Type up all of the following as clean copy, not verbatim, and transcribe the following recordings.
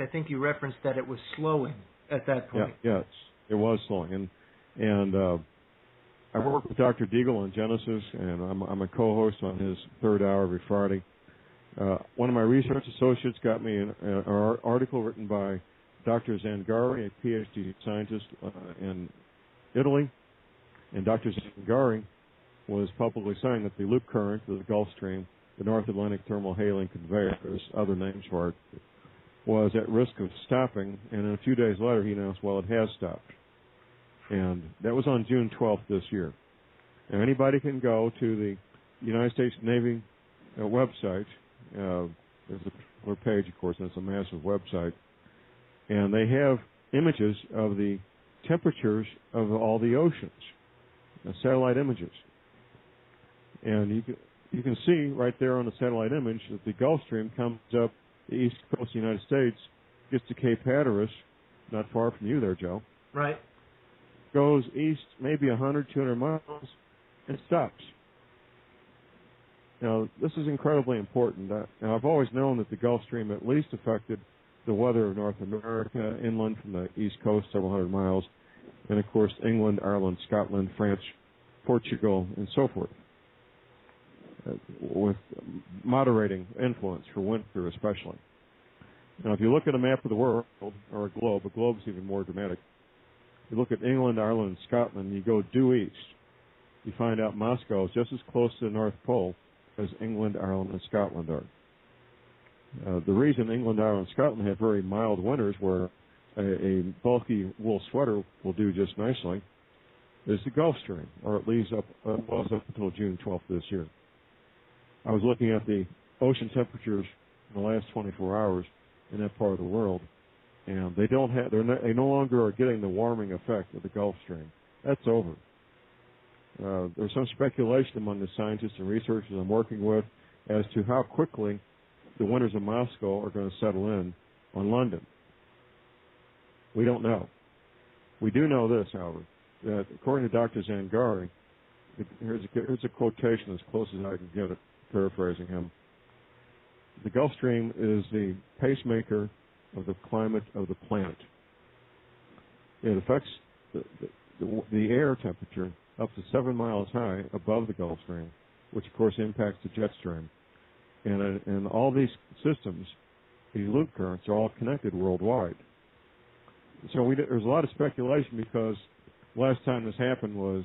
I think you referenced that it was slowing at that point. Yes, it was slowing. And I work with Dr. Deagle on Genesis, and I'm a co-host on his third hour every Friday. One of my research associates got me an article written by Dr. Zangari, a PhD scientist in Italy. And Dr. Zangari was publicly saying that the loop current of the Gulf Stream, the North Atlantic Thermal Hailing Conveyor, there's other names for it, was at risk of stopping. And then a few days later, he announced, well, it has stopped. And that was on June 12th this year. Now, anybody can go to the United States Navy website. There's a particular page, of course, and it's a massive website. And they have images of the temperatures of all the oceans, satellite images. And you can see right there on the satellite image that the Gulf Stream comes up the east coast of the United States, gets to Cape Hatteras, not far from you there, Joe. Right. Goes east maybe 100, 200 miles, and stops. Now, this is incredibly important. Now, I've always known that the Gulf Stream at least affected the weather of North America, inland from the east coast several hundred miles, and, of course, England, Ireland, Scotland, France, Portugal, and so forth, with moderating influence for winter especially. Now, if you look at a map of the world, or a globe is even more dramatic. You look at England, Ireland, and Scotland, you go due east. You find out Moscow is just as close to the North Pole as England, Ireland, and Scotland are. The reason England, Ireland, and Scotland have very mild winters where a bulky wool sweater will do just nicely is the Gulf Stream, or at least was up until June 12th this year. I was looking at the ocean temperatures in the last 24 hours in that part of the world, and they no longer are getting the warming effect of the Gulf Stream. That's over. There's some speculation among the scientists and researchers I'm working with as to how quickly the winters of Moscow are going to settle in on London. We don't know. We do know this, however, that according to Dr. Zangari, here's a quotation as close as I can get it, paraphrasing him. The Gulf Stream is the pacemaker of the climate of the planet. It affects the air temperature up to 7 miles high above the Gulf Stream, which of course impacts the jet stream. And all these systems, these loop currents, are all connected worldwide. So there's a lot of speculation because last time this happened was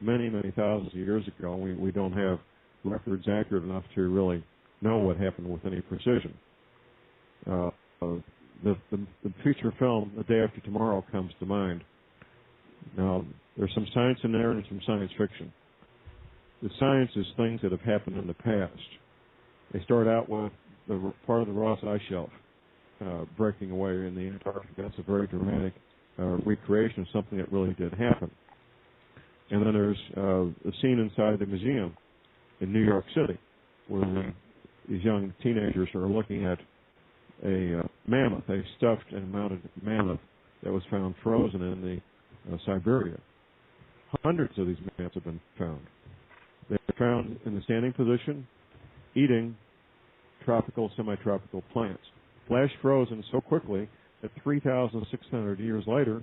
many, many thousands of years ago. We don't have records accurate enough to really know what happened with any precision. The feature film, The Day After Tomorrow, comes to mind. Now, there's some science in there and some science fiction. The science is things that have happened in the past. They start out with the part of the Ross Ice Shelf breaking away in the Antarctic. That's a very dramatic recreation of something that really did happen. And then there's a scene inside the museum in New York City where these young teenagers are looking at a mammoth, a stuffed and mounted mammoth that was found frozen in the Siberia. Hundreds of these mammoths have been found. They're found in the standing position, eating tropical, semi-tropical plants. Flash frozen so quickly that 3,600 years later,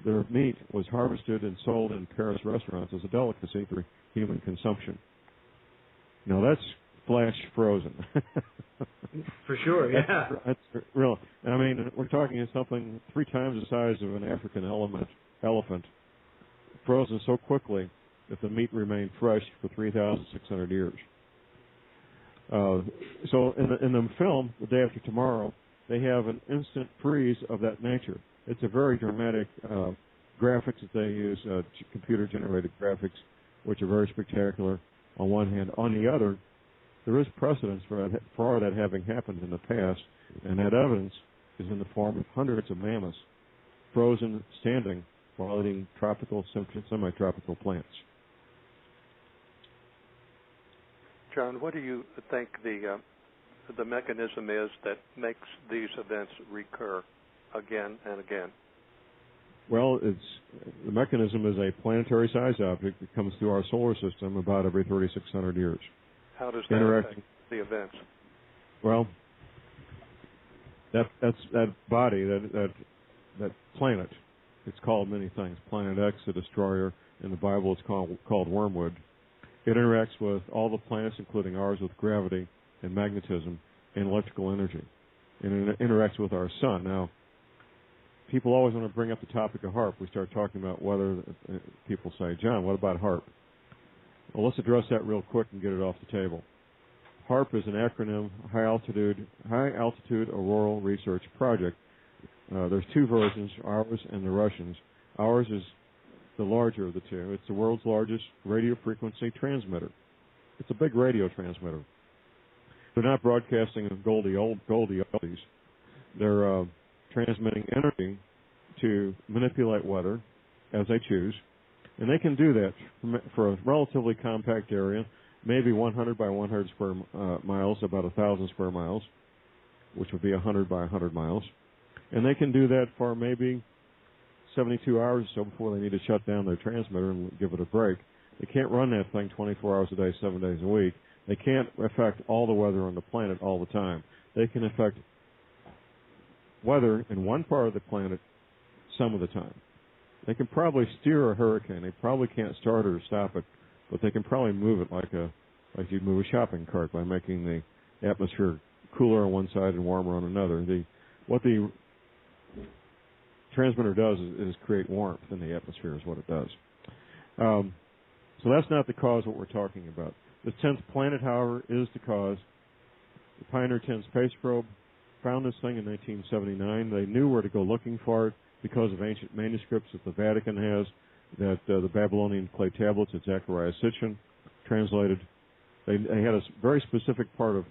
their meat was harvested and sold in Paris restaurants as a delicacy for human consumption. Now that's flash frozen. For sure, yeah. That's real. I mean, we're talking something 3 times the size of an African elephant, frozen so quickly that the meat remained fresh for 3,600 years. So in the film, The Day After Tomorrow, they have an instant freeze of that nature. It's a very dramatic graphics that they use, computer-generated graphics, which are very spectacular on one hand. On the other, there is precedence for that having happened in the past, and that evidence is in the form of hundreds of mammoths frozen standing while eating tropical, semi-tropical plants. John, what do you think the mechanism is that makes these events recur again and again? Well, the mechanism is a planetary-sized object that comes through our solar system about every 3,600 years. How does that affect the events? Well, that body, that planet. It's called many things. Planet X, the destroyer. In the Bible, it's called wormwood. It interacts with all the planets, including ours, with gravity and magnetism and electrical energy. And it interacts with our sun. Now, people always want to bring up the topic of HAARP. We start talking about weather. People say, John, what about HAARP? Well, let's address that real quick and get it off the table. HAARP is an acronym, High Altitude Auroral Research Project. There's two versions, ours and the Russians. Ours is the larger of the two. It's the world's largest radio frequency transmitter. It's a big radio transmitter. They're not broadcasting Goldie oldies. They're transmitting energy to manipulate weather as they choose. And they can do that for a relatively compact area, maybe 100 by 100 square miles, about 1,000 square miles, which would be 100 by 100 miles. And they can do that for maybe 72 hours or so before they need to shut down their transmitter and give it a break. They can't run that thing 24 hours a day, 7 days a week. They can't affect all the weather on the planet all the time. They can affect weather in one part of the planet some of the time. They can probably steer a hurricane. They probably can't start it or stop it, but they can probably move it like you'd move a shopping cart by making the atmosphere cooler on one side and warmer on another. What the transmitter does is create warmth in the atmosphere is what it does. So that's not the cause of what we're talking about. The 10th planet, however, is the cause. The Pioneer 10 space probe found this thing in 1979. They knew where to go looking for it because of ancient manuscripts that the Vatican has, that the Babylonian clay tablets that Zechariah Sitchin translated. They had a very specific part of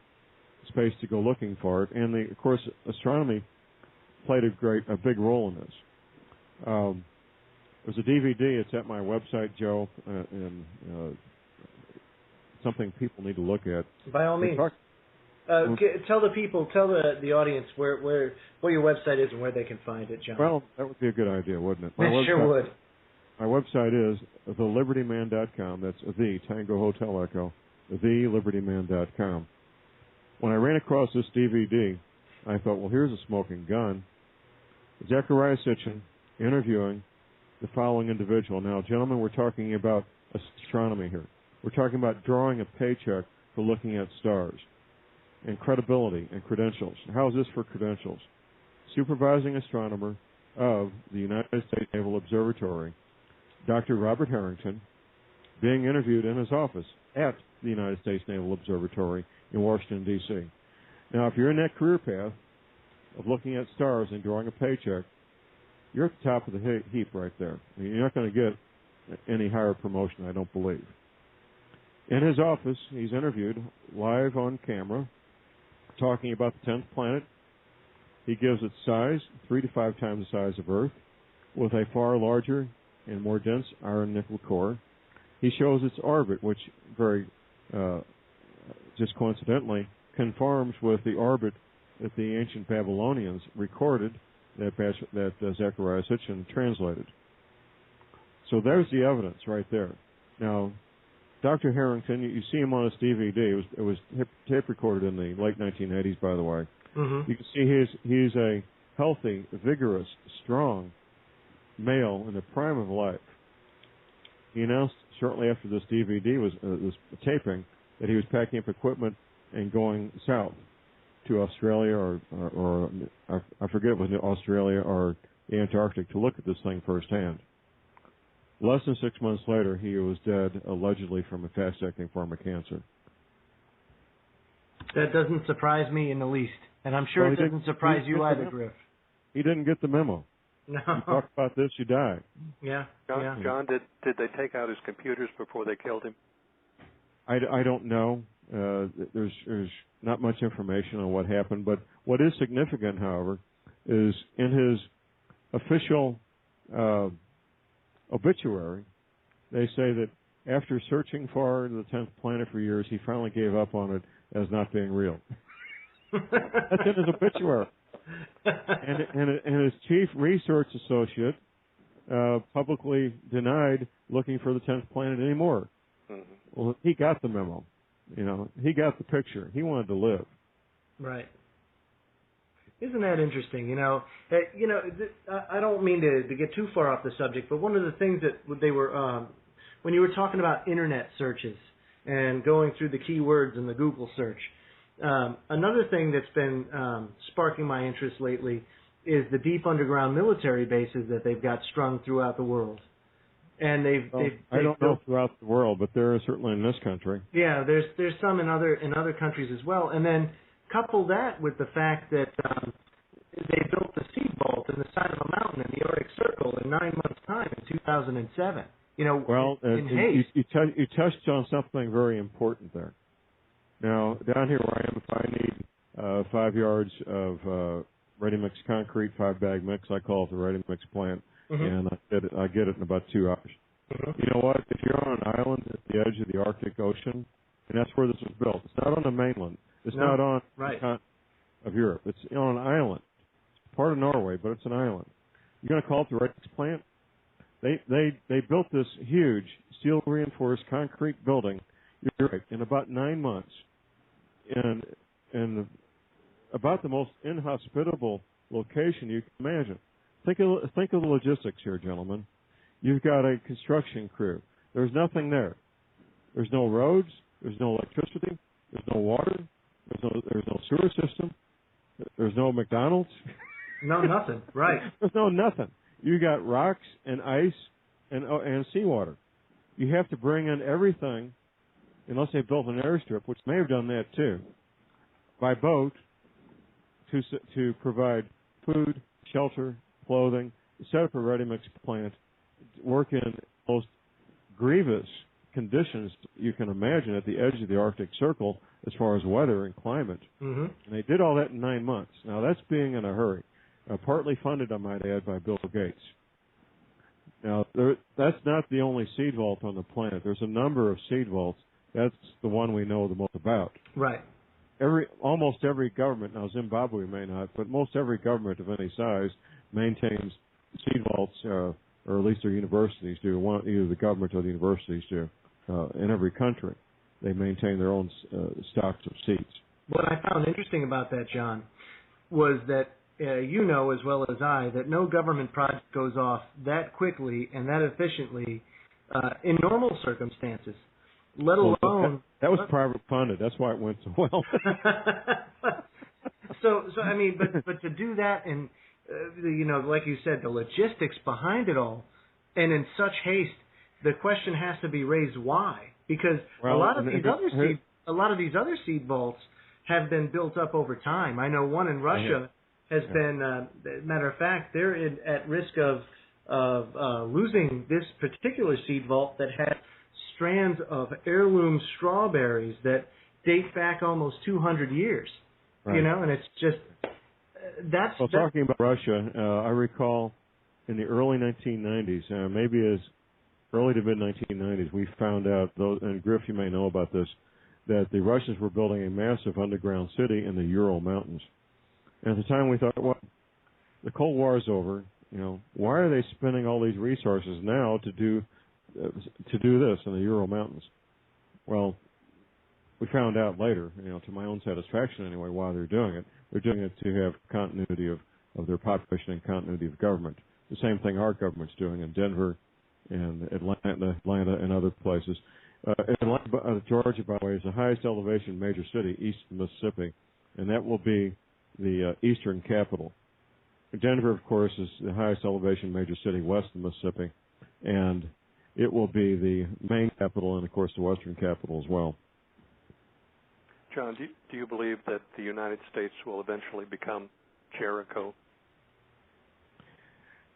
space to go looking for it, and of course, astronomy played a big role in this. There's a DVD. It's at my website, Joe, and something people need to look at. By all means. Tell the audience what your website is and where they can find it, John. Well, that would be a good idea, wouldn't it? It sure would. My website is thelibertyman.com. That's the Tango Hotel Echo, thelibertyman.com. When I ran across this DVD, I thought, well, here's a smoking gun. Zechariah Sitchin interviewing the following individual. Now, gentlemen, we're talking about astronomy here. We're talking about drawing a paycheck for looking at stars and credibility and credentials. How is this for credentials? Supervising astronomer of the United States Naval Observatory, Dr. Robert Harrington, being interviewed in his office at the United States Naval Observatory in Washington, D.C. Now, if you're in that career path of looking at stars and drawing a paycheck, you're at the top of the heap right there. I mean, you're not going to get any higher promotion, I don't believe. In his office, he's interviewed live on camera, talking about the 10th planet. He gives its size, 3 to 5 times the size of Earth, with a far larger and more dense iron nickel core. He shows its orbit, which very just coincidentally conforms with the orbit that the ancient Babylonians recorded that Zechariah Sitchin translated. So there's the evidence right there. Now, Dr. Harrington, you see him on this DVD. It was tape recorded in the late 1980s, by the way. Mm-hmm. You can see he's a healthy, vigorous, strong male in the prime of life. He announced shortly after this DVD was taping that he was packing up equipment and going south to Australia or I forget if it was Australia or the Antarctic to look at this thing firsthand. Less than 6 months later, he was dead, allegedly from a fast-acting form of cancer. That doesn't surprise me in the least, and I'm sure it doesn't surprise you either, Griff. He didn't get the memo. No. You talk about this, you die. Yeah. John, did they take out his computers before they killed him? I don't know. There's not much information on what happened, but what is significant, however, is in his official obituary, they say that after searching for the 10th planet for years, he finally gave up on it as not being real. That's in his obituary. And his chief research associate publicly denied looking for the 10th planet anymore. Mm-hmm. Well, he got the memo. You know, he got the picture. He wanted to live. Right. Isn't that interesting? I don't mean to get too far off the subject, but one of the things that they were when you were talking about internet searches and going through the keywords in the Google search, another thing that's been sparking my interest lately is the deep underground military bases that they've got strung throughout the world. And they've I don't know throughout the world, but there are certainly in this country. Yeah, there's some in other countries as well. And then couple that with the fact that they built the seed vault in the side of a mountain in the Arctic Circle in 9 months' time in 2007. In haste. You touched on something very important there. Now, down here where I am, if I need 5 yards of ready-mix concrete, 5-bag mix, I call it the ready-mix plant, and I get it in about 2 hours. You know what? If you're on an island at the edge of the Arctic Ocean, and that's where this was built, it's not on the mainland. It's not on the continent of Europe. It's on an island. It's part of Norway, but it's an island. You're going to call it the ready-mix plant? They built this huge steel-reinforced concrete building, you're right, in about 9 months, and about the most inhospitable location you can imagine. Think of the logistics here, gentlemen. You've got a construction crew. There's nothing there. There's no roads. There's no electricity. There's no water. There's no sewer system. There's no McDonald's. No, nothing. Right. There's no nothing. You got rocks and ice and seawater. You have to bring in everything, unless they built an airstrip, which may have done that too, by boat to provide food, shelter, clothing, set up a ready-mix plant, work in the most grievous conditions you can imagine at the edge of the Arctic Circle as far as weather and climate. And they did all that in 9 months. Now, that's being in a hurry. Partly funded, I might add, by Bill Gates. Now, that's not the only seed vault on the planet. There's a number of seed vaults. That's the one we know the most about. Right. Almost every government, now Zimbabwe may not, but most every government of any size maintains seed vaults, or at least their universities do. Either the government or the universities do. In every country, they maintain their own stocks of seeds. What I found interesting about that, John, was that you know as well as I that no government project goes off that quickly and that efficiently in normal circumstances, let alone... That was private funded. That's why it went so well. So I mean, but to do that and, like you said, the logistics behind it all, and in such haste, the question has to be raised why? Because a lot of these other seed vaults have been built up over time. I know one in Russia has been, matter of fact, they're at risk of losing this particular seed vault that has strands of heirloom strawberries that date back almost 200 years. Right. And it's just talking about Russia, I recall in the early 1990s, maybe as early to mid-1990s, we found out, and Griff, you may know about this, that the Russians were building a massive underground city in the Ural Mountains. And at the time we thought, well, the Cold War is over. Why are they spending all these resources now to do this in the Ural Mountains? Well, we found out later, to my own satisfaction anyway, why they're doing it. They're doing it to have continuity of their population and continuity of government. The same thing our government's doing in Denver and Atlanta and other places. Atlanta, Georgia, by the way, is the highest elevation major city east of Mississippi, and that will be the eastern capital. Denver, of course, is the highest elevation major city west of Mississippi, and it will be the main capital and, of course, the western capital as well. John, do you believe that the United States will eventually become Jericho?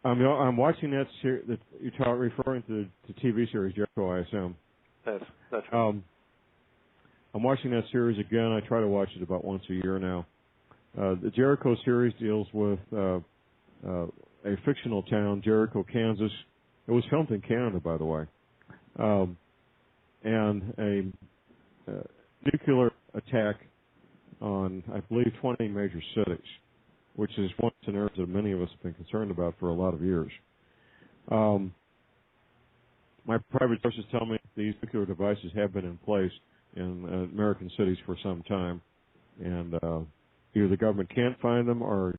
I'm watching that series. You're referring to the TV series Jericho, I assume. That's right. I'm watching that series again. I try to watch it about once a year now. The Jericho series deals with a fictional town, Jericho, Kansas. It was filmed in Canada, by the way, and a nuclear attack on, I believe, 20 major cities, which is one scenario that many of us have been concerned about for a lot of years. My private sources tell me these nuclear devices have been in place in American cities for some time, and either the government can't find them or